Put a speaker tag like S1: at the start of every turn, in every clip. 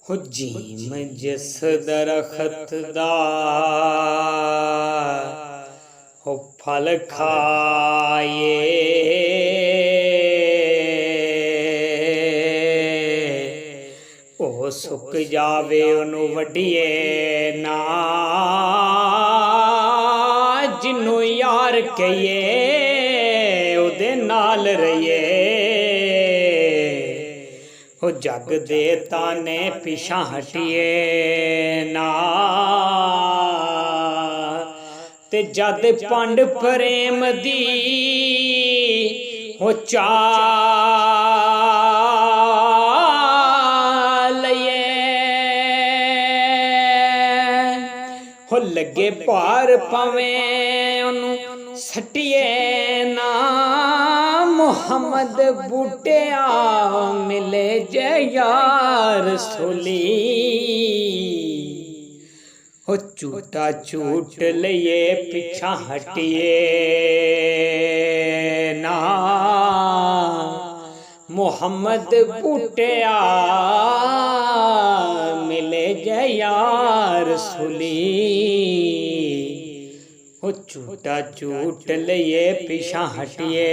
S1: हो जीम जिस दरख्त दा हो फल खाए ओ सुक जावे ओनू वड्डिए ना जिन्नू यार कहिए ओदे नाल रहिए हो जग दे ताने पिछा हटिए ना ते जद पंड प्रेम दी हो चालिए हो लगे पार पवें ओनू सटिए ना मुहम्मद बूटिया मिले जय यार रसूली हो झूठा झूठ लिए पिछा हटिए ना मुहम्मद बूटिया मिले जय यार रसूली हो झूठा झूठ लिए पिछा हटिए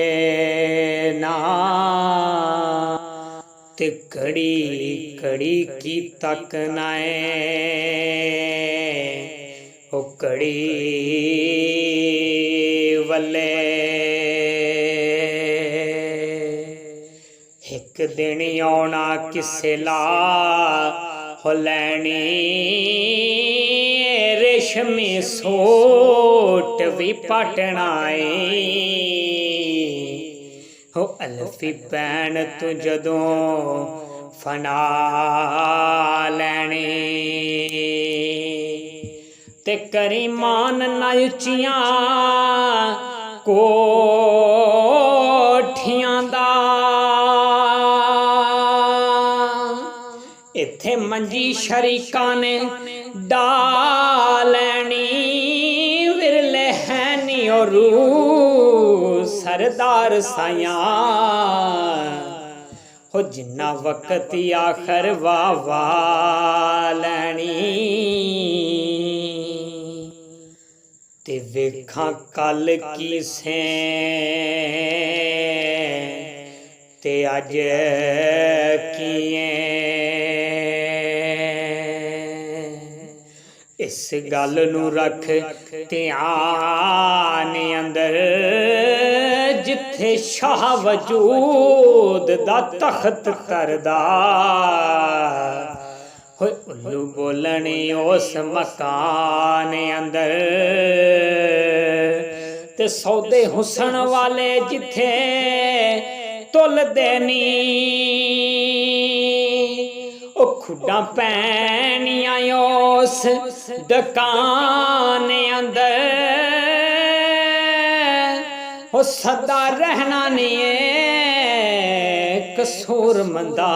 S1: ना ते घड़ी घड़ी की तक नाए हो घड़ी वल्ले एक दिन आना किसे ला हो लैनी रेशमी सूट भी पटनाए हो अल्फी भैन तू जदों फना लैनी ते करी मान ना उचियां कोठियां दा इत्थे मंजी शरीकां ने डालैनी विरले है नी और सरदार साया हो जिन्ना वक्त आखर वाह लैनी ते वेखां कल की से ते अज किए इस गल नू रख ध्यान अंदर जिथे शाह वजूद दा तख्त तरदा होए उल्लू बोलने उस मकान अंदर ते सौदे हुसन वाले जिथे तुल देनी ओ खुडा पैनियां उस दुकान अंदर हो सदा रहना नहीं कसूर मंदा